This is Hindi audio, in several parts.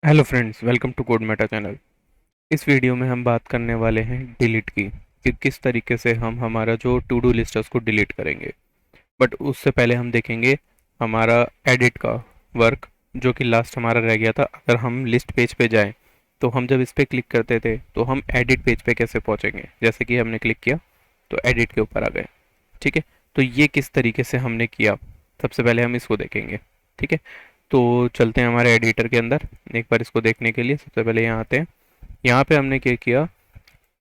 Hello friends, welcome to code meta channel. इस वीडियो में हम बात करने वाले हैं डिलीट की, कि किस तरीके से हम हमारा जो टू डू लिस्ट है उसको डिलीट करेंगे। बट उससे पहले हम देखेंगे हमारा एडिट का वर्क, जो कि लास्ट हमारा रह गया था। अगर हम लिस्ट पेज पे जाएं तो हम जब इस पे क्लिक करते थे तो हम एडिट पेज पे कैसे पहुंचेंगे। जैसे कि हमने क्लिक किया तो एडिट के ऊपर आ गए। ठीक है, तो ये किस तरीके से हमने किया, सबसे पहले हम इसको देखेंगे। ठीक है, तो चलते हैं हमारे एडिटर के अंदर। एक बार इसको देखने के लिए सबसे पहले यहाँ आते हैं। यहाँ पे हमने क्या किया,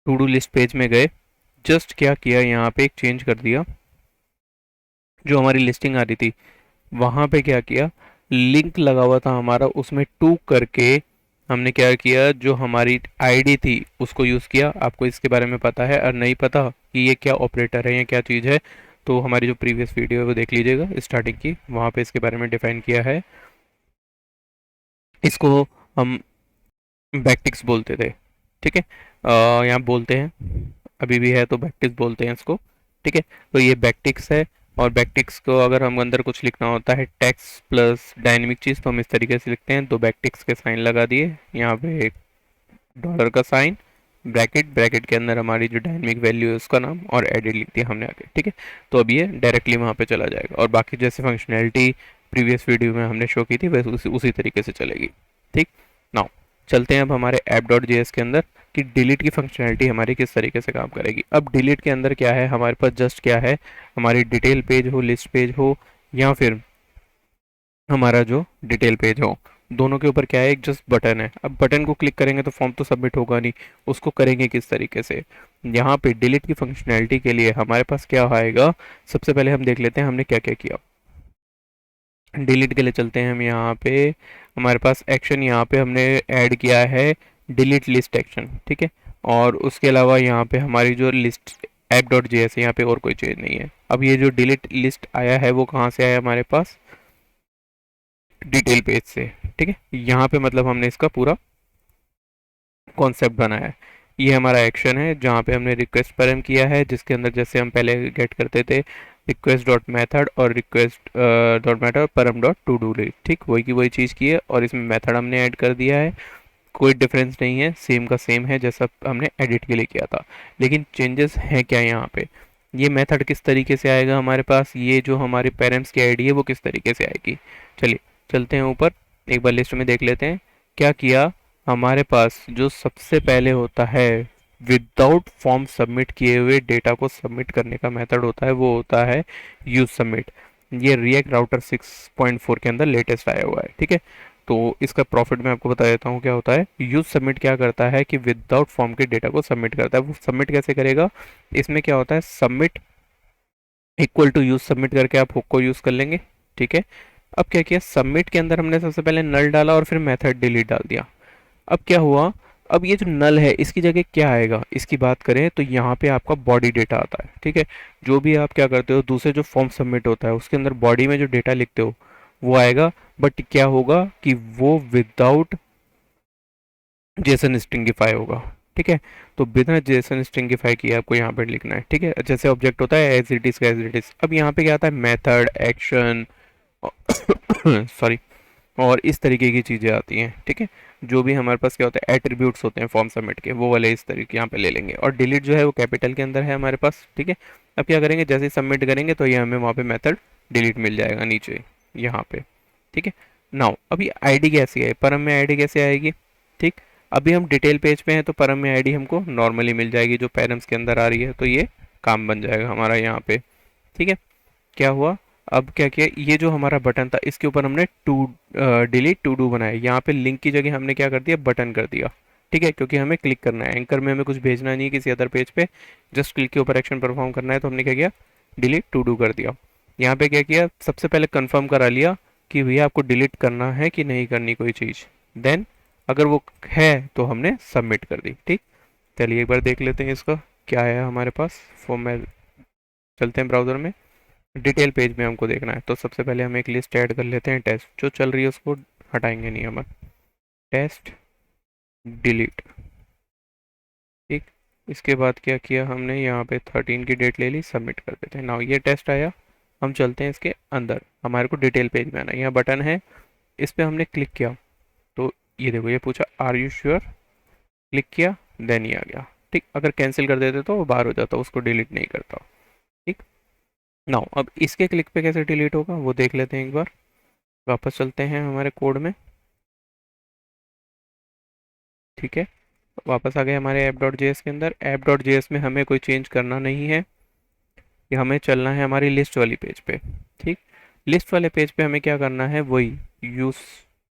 टू डू लिस्ट पेज में गए। जस्ट क्या किया, यहाँ पे एक चेंज कर दिया। जो हमारी लिस्टिंग आ रही थी वहाँ पे क्या किया, लिंक लगा हुआ था हमारा, उसमें टू करके हमने क्या किया, जो हमारी आईडी थी उसको यूज़ किया। आपको इसके बारे में पता है और नहीं पता कि ये क्या ऑपरेटर है या क्या चीज़ है, तो हमारी जो प्रीवियस वीडियो है वो देख लीजिएगा स्टार्टिंग की, वहाँ पे इसके बारे में डिफाइन किया है। इसको हम बैकटिक्स बोलते थे। ठीक है, यहाँ बोलते हैं, अभी भी है तो बैकटिक्स बोलते हैं इसको। ठीक है, तो ये बैकटिक्स है। और बैकटिक्स को अगर हम अंदर कुछ लिखना होता है टेक्स्ट प्लस डायनेमिक चीज़, तो हम इस तरीके से लिखते हैं। दो बैकटिक्स के साइन लगा दिए, यहाँ पे एक डॉलर का साइन, ब्रैकेट, ब्रैकेट के अंदर हमारी जो डायनेमिक वैल्यू है उसका नाम, और एडिट लिख दिया हमने आगे। ठीक है, तो अब ये डायरेक्टली वहाँ पे चला जाएगा और बाकी जैसे फंक्शनैलिटी प्रीवियस वीडियो में हमने शो की थी वैसे उसी तरीके से चलेगी। ठीक, नाउ चलते हैं अब हमारे ऐप डॉट जे एस के अंदर कि डिलीट की फंक्शनैलिटी हमारी किस तरीके से काम करेगी। अब डिलीट के अंदर क्या है हमारे पास, जस्ट क्या है, हमारी डिटेल पेज हो, लिस्ट पेज हो, या फिर हमारा जो डिटेल पेज हो, दोनों के ऊपर क्या है, एक जस्ट बटन है। अब बटन को क्लिक करेंगे तो फॉर्म तो सबमिट होगा नहीं। उसको करेंगे किस तरीके से, यहाँ पे डिलीट की फंक्शनैलिटी के लिए हमारे पास क्या आएगा, सबसे पहले हम देख लेते हैं हमने क्या क्या किया। डिलीट के लिए चलते हैं हम यहाँ पे, हमारे पास एक्शन यहाँ पे हमने ऐड किया है डिलीट लिस्ट एक्शन। ठीक है, और उसके अलावा यहाँ पे हमारी जो list app dot J S है, यहाँ पे और कोई चीज़ नहीं है। अब ये जो डिलीट लिस्ट आया है वो कहाँ से आया हमारे पास, डिटेल पेज से। ठीक है, यहाँ पे मतलब हमने इसका पूरा कॉन्सेप्ट बनाया है। ये हमारा एक्शन है जहाँ पे हमने रिक्वेस्ट परम किया है, जिसके अंदर जैसे हम पहले गेट करते थे रिक्वेस्ट डॉट मैथड और रिक्वेस्ट डॉट मैथड परम डॉट टू डू लिस्ट। ठीक, वही की वही चीज़ की है और इसमें मेथड हमने ऐड कर दिया है। कोई डिफरेंस नहीं है, सेम का सेम है जैसा हमने एडिट के लिए किया था। लेकिन चेंजेस हैं क्या यहाँ पे, ये मेथड किस तरीके से आएगा हमारे पास, ये जो हमारे पेरेंट्स की आईडी है वो किस तरीके से आएगी। चलिए चलते हैं ऊपर, एक बार लिस्ट में देख लेते हैं क्या किया। हमारे पास जो सबसे पहले होता है विदाउट फॉर्म सबमिट किए हुए डेटा को सबमिट करने का मेथड होता है, वो होता है यूज सबमिट। ये रिएक्ट राउटर 6.4 के अंदर लेटेस्ट आया हुआ है। ठीक है, तो इसका प्रॉफिट मैं आपको बता देता हूँ क्या होता है। यूज सबमिट क्या करता है कि विदाउट फॉर्म के डेटा को सबमिट करता है। वो सबमिट कैसे करेगा, इसमें क्या होता है, submit equal to use submit करके आप हुक को यूज कर लेंगे। ठीक है, अब क्या किया, सबमिट के अंदर हमने सबसे पहले नल डाला और फिर मेथड डिलीट डाल दिया। अब क्या हुआ, अब ये जो नल है इसकी जगह क्या आएगा, इसकी बात करें तो यहाँ पे आपका बॉडी डेटा आता है। ठीक है, जो भी आप क्या करते हो, दूसरे जो फॉर्म सबमिट होता है उसके अंदर बॉडी में जो डेटा लिखते हो वो आएगा। बट क्या होगा कि वो विदाउट जेसन स्ट्रिंगिफाई होगा। ठीक है, तो बिना जेसन स्ट्रिंगिफाई किए आपको यहाँ पर लिखना है। ठीक है, जैसे ऑब्जेक्ट होता है एज इट इज का एज इट इज। अब यहाँ पे क्या आता है, मेथड, एक्शन, सॉरी, और इस तरीके की चीज़ें आती हैं। ठीक है, जो भी हमारे पास क्या होता है एट्रीब्यूट्स होते हैं फॉर्म सबमिट के, वो वाले इस तरीके यहाँ पे ले लेंगे। और डिलीट जो है वो कैपिटल के अंदर है हमारे पास। ठीक है, अब क्या करेंगे, जैसे ही सबमिट करेंगे तो ये हमें वहाँ पे मेथड डिलीट मिल जाएगा नीचे यहाँ पे। ठीक है, नाउ अभी आईडी कैसी है, परम में आईडी कैसे आएगी। ठीक, अभी हम डिटेल पेज पे हैं तो परम में आईडी हमको नॉर्मली मिल जाएगी जो पैरम्स के अंदर आ रही है, तो ये काम बन जाएगा हमारा यहाँ पे। ठीक है, क्या हुआ, अब क्या किया, ये जो हमारा बटन था इसके ऊपर हमने टू डिलीट टू डू बनाया। यहाँ पे लिंक की जगह हमने क्या कर दिया, बटन कर दिया। ठीक है, क्योंकि हमें क्लिक करना है, एंकर में हमें कुछ भेजना नहीं है किसी अदर पेज पे, जस्ट क्लिक के ऊपर एक्शन परफॉर्म करना है, तो हमने क्या किया, डिलीट टू डू कर दिया। यहाँ पे क्या किया, सबसे पहले कंफर्म करा लिया कि भैया आपको डिलीट करना है कि नहीं करनी कोई चीज़। देन अगर वो है तो हमने सबमिट कर दी। ठीक, चलिए एक बार देख लेते हैं इसका क्या है हमारे पास। फॉर्म में चलते हैं ब्राउज़र में, डिटेल पेज में हमको देखना है तो सबसे पहले हम एक लिस्ट ऐड कर लेते हैं, टेस्ट जो चल रही है उसको हटाएंगे नहीं हम, टेस्ट डिलीट। ठीक, इसके बाद क्या किया हमने, यहाँ पे 13 की डेट ले ली, सबमिट कर देते हैं। नाउ ये टेस्ट आया, हम चलते हैं इसके अंदर, हमारे को डिटेल पेज में आना है, यहाँ बटन है, इस पर हमने क्लिक किया तो ये देखो ये पूछा आर यू श्योर, क्लिक किया, देन ये आ गया। ठीक, अगर कैंसिल कर देते तो वो बाहर हो जाता, उसको डिलीट नहीं करता। ठीक, नाउ अब इसके क्लिक पे कैसे डिलीट होगा वो देख लेते हैं एक बार। वापस चलते हैं हमारे कोड में। ठीक है, वापस आ गए हमारे ऐप डॉट जे एस के अंदर। ऐप डॉट जे एस में हमें कोई चेंज करना नहीं है, कि हमें चलना है हमारी लिस्ट वाली पेज पे। ठीक, लिस्ट वाले पेज पे हमें क्या करना है, वही यूज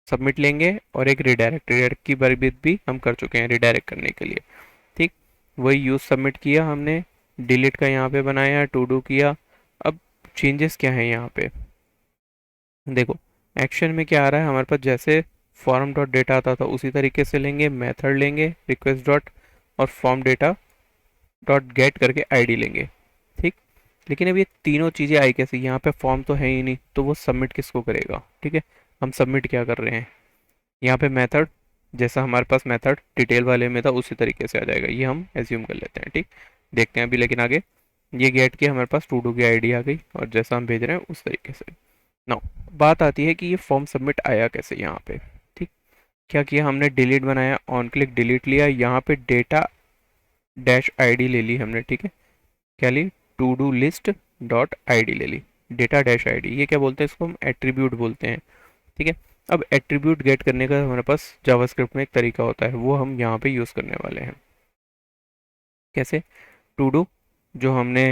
सबमिट लेंगे और एक रिडायरेक्ट, रिडायरेक्ट की बात भी हम कर चुके हैं रिडायरेक्ट करने के लिए। ठीक, वही यूज सबमिट किया हमने, डिलीट का यहाँ पे बनाया, टू डू किया। अब चेंजेस क्या है यहाँ पे देखो, एक्शन में क्या आ रहा है हमारे पास, जैसे फॉर्म डॉट डेटा आता था उसी तरीके से लेंगे, मेथड लेंगे रिक्वेस्ट डॉट, और फॉर्म डेटा डॉट गेट करके आईडी लेंगे। ठीक, लेकिन अब ये तीनों चीज़ें आई कैसे, यहाँ पे फॉर्म तो है ही नहीं, तो वो सबमिट किसको करेगा। ठीक है, हम सबमिट क्या कर रहे हैं, यहाँ पे मेथड, जैसा हमारे पास मेथड डिटेल वाले में था उसी तरीके से आ जाएगा, ये हम एज्यूम कर लेते हैं। ठीक, देखते हैं अभी लेकिन आगे। ये गेट की हमारे पास टू डू की आईडी आ गई और जैसा हम भेज रहे हैं उस तरीके से। नाउ बात आती है कि ये फॉर्म सबमिट आया कैसे यहाँ पे। ठीक, क्या किया हमने, डिलीट बनाया, ऑन क्लिक डिलीट लिया, यहाँ पे डेटा डैश आईडी ले ली हमने। ठीक है, क्या ली, to do list dot ID ले ली, डेटा डैश आईडी, ये क्या बोलते हैं, इसको हम एट्रीब्यूट बोलते हैं। ठीक है, अब एट्रीब्यूट गेट करने का हमारे पास जावास्क्रिप्ट में एक तरीका होता है, वो हम यहाँ पे यूज़ करने वाले हैं। कैसे, टू डू जो हमने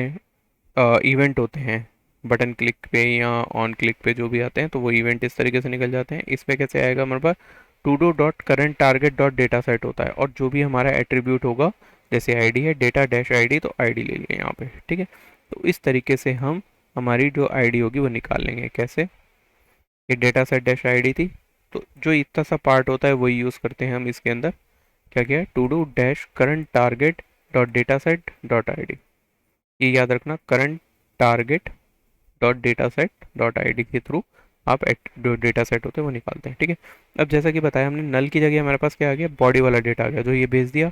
इवेंट होते हैं बटन क्लिक पे या ऑन क्लिक पे जो भी आते हैं, तो वो इवेंट इस तरीके से निकल जाते हैं। इस पे कैसे आएगा हमारे पास, to do dot current target dot data set होता है, और जो भी हमारा एट्रीब्यूट होगा, जैसे आईडी है डेटा डैश आईडी, तो आईडी ले लिया यहाँ पे। ठीक है, तो इस तरीके से हम हमारी जो आईडी होगी वो निकाल लेंगे। कैसे, ये डेटा सेट डैश आईडी थी, तो जो इतना सा पार्ट होता है वही यूज़ करते हैं हम इसके अंदर। क्या किया, to do dash current target dot data set dot ID, ये याद रखना, current target dot data set dot I D के थ्रू आप जो डेटा सेट होते हैं वो निकालते हैं। ठीक है, अब जैसा कि बताया हमने, नल की जगह हमारे पास क्या आ गया, बॉडी वाला डेटा आ गया, जो ये भेज दिया।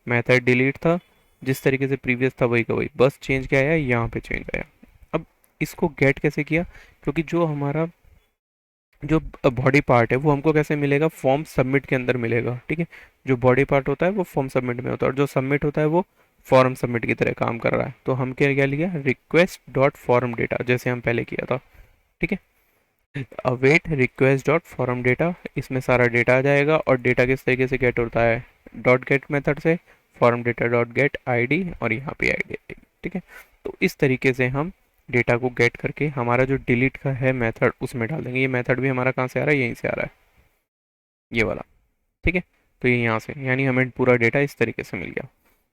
मेथड डिलीट था, जिस तरीके से प्रीवियस था वही का वही, बस चेंज क्या आया, यहाँ पे चेंज आया। अब इसको गेट कैसे किया, क्योंकि जो हमारा जो बॉडी पार्ट है वो हमको कैसे मिलेगा, फॉर्म सबमिट के अंदर मिलेगा। ठीक है, जो बॉडी पार्ट होता है वो फॉर्म सबमिट में होता है, और जो सबमिट होता है वो फॉर्म सबमिट की तरह काम कर रहा है। तो हम क्या क्या लिया, रिक्वेस्ट डॉट फॉर्म डेटा, जैसे हम पहले किया था। ठीक है, await request dot form data, इसमें सारा डेटा आ जाएगा, और डेटा किस तरीके से गेट होता है, डॉट गेट मेथड से, form data dot gate ID, और यहाँ पे आईडी आएगी। ठीक है, तो इस तरीके से हम डेटा को गेट करके हमारा जो डिलीट का है मेथड उसमें डाल देंगे। ये मेथड भी हमारा कहाँ से आ रहा है, यहीं से आ रहा है, ये वाला। ठीक है, तो ये यहाँ से, यानी हमें पूरा डेटा इस तरीके से मिल गया।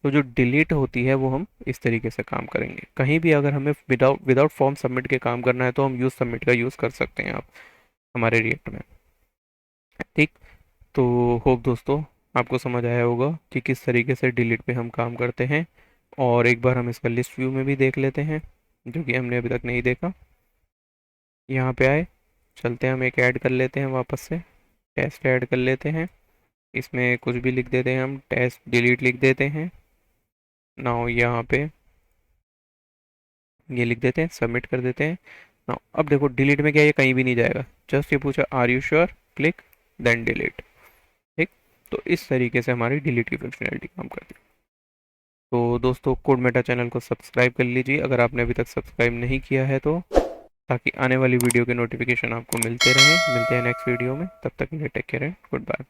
तो जो डिलीट होती है वो हम इस तरीके से काम करेंगे। कहीं भी अगर हमें विदाउट विदाउट फॉर्म सबमिट के काम करना है तो हम यूज़ सबमिट का यूज़ कर सकते हैं आप हमारे रिएक्ट में। ठीक, तो होप दोस्तों आपको समझ आया होगा कि किस तरीके से डिलीट पे हम काम करते हैं। और एक बार हम इसका लिस्ट व्यू में भी देख लेते हैं, जो कि हमने अभी तक नहीं देखा। यहाँ पे आए, चलते हैं, हम एक ऐड कर लेते हैं वापस से, टेस्ट ऐड कर लेते हैं। इसमें कुछ भी लिख देते हैं, हम टेस्ट डिलीट लिख देते हैं। नाउ यहाँ पे ये लिख देते हैं, सबमिट कर देते हैं। नाउ अब देखो डिलीट में क्या, ये कहीं भी नहीं जाएगा, जस्ट ये पूछा are you sure, click, then delete. ठीक, तो इस तरीके से हमारी डिलीट की फंक्शनैलिटी काम करती है। तो दोस्तों कोड मेटा चैनल को सब्सक्राइब कर लीजिए अगर आपने अभी तक सब्सक्राइब नहीं किया है तो, ताकि आने वाली वीडियो के नोटिफिकेशन आपको मिलते रहें। मिलते हैं नेक्स्ट वीडियो में, तब तक के लिए take care and good bye.